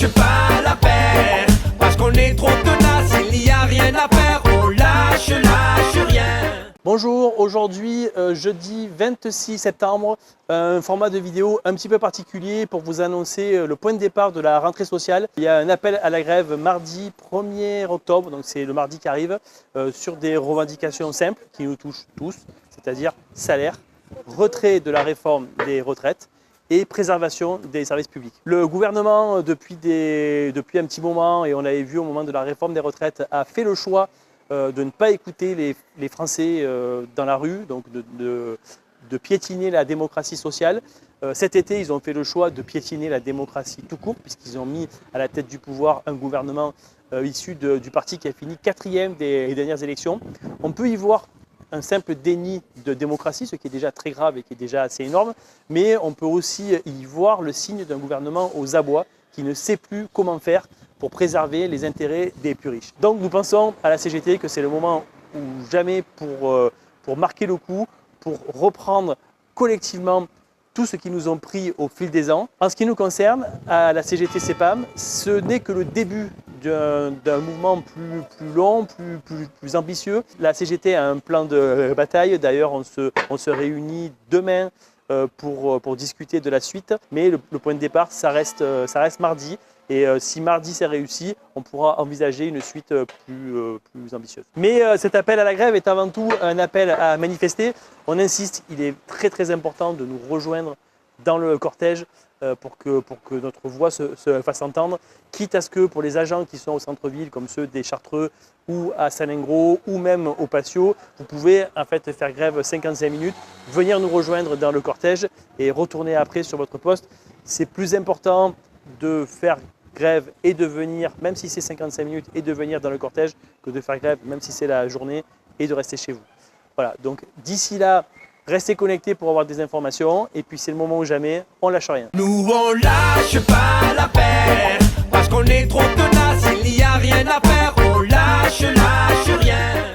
lâche pas l'affaire, parce qu'on est trop tenace, il n'y a rien à faire, on lâche rien. Bonjour, aujourd'hui jeudi 26 septembre, un format de vidéo un petit peu particulier pour vous annoncer le point de départ de la rentrée sociale. Il y a un appel à la grève mardi 1er octobre, donc c'est le mardi qui arrive, sur des revendications simples qui nous touchent tous, c'est-à-dire salaire, retrait de la réforme des retraites et préservation des services publics. Le gouvernement, depuis un petit moment, et on l'avait vu au moment de la réforme des retraites, a fait le choix de ne pas écouter les Français dans la rue, donc de piétiner la démocratie sociale. Cet été, ils ont fait le choix de piétiner la démocratie tout court, puisqu'ils ont mis à la tête du pouvoir un gouvernement issu du parti qui a fini 4e des dernières élections. On peut y voir un simple déni de démocratie, ce qui est déjà très grave et qui est déjà assez énorme, mais on peut aussi y voir le signe d'un gouvernement aux abois qui ne sait plus comment faire pour préserver les intérêts des plus riches. Donc nous pensons à la CGT que c'est le moment ou jamais pour marquer le coup, pour reprendre collectivement tout ce qui nous ont pris au fil des ans. En ce qui nous concerne, à la CGT-CPAM, ce n'est que le début d'un mouvement plus long, plus ambitieux. La CGT a un plan de bataille, d'ailleurs on se réunit demain pour discuter de la suite, mais le point de départ ça reste mardi. Et si mardi c'est réussi, on pourra envisager une suite plus ambitieuse. Mais cet appel à la grève est avant tout un appel à manifester. On insiste, il est très important de nous rejoindre dans le cortège pour que notre voix se fasse entendre, quitte à ce que pour les agents qui sont au centre-ville, comme ceux des Chartreux ou à Salengro ou même au Patio, vous pouvez en fait faire grève 55 minutes, venir nous rejoindre dans le cortège et retourner après sur votre poste. C'est plus important de faire grève et de venir, même si c'est 55 minutes, et de venir dans le cortège, que de faire grève, même si c'est la journée, et de rester chez vous. Voilà, donc d'ici là, restez connectés pour avoir des informations, et puis c'est le moment ou jamais, on lâche rien. Nous on lâche pas l'affaire.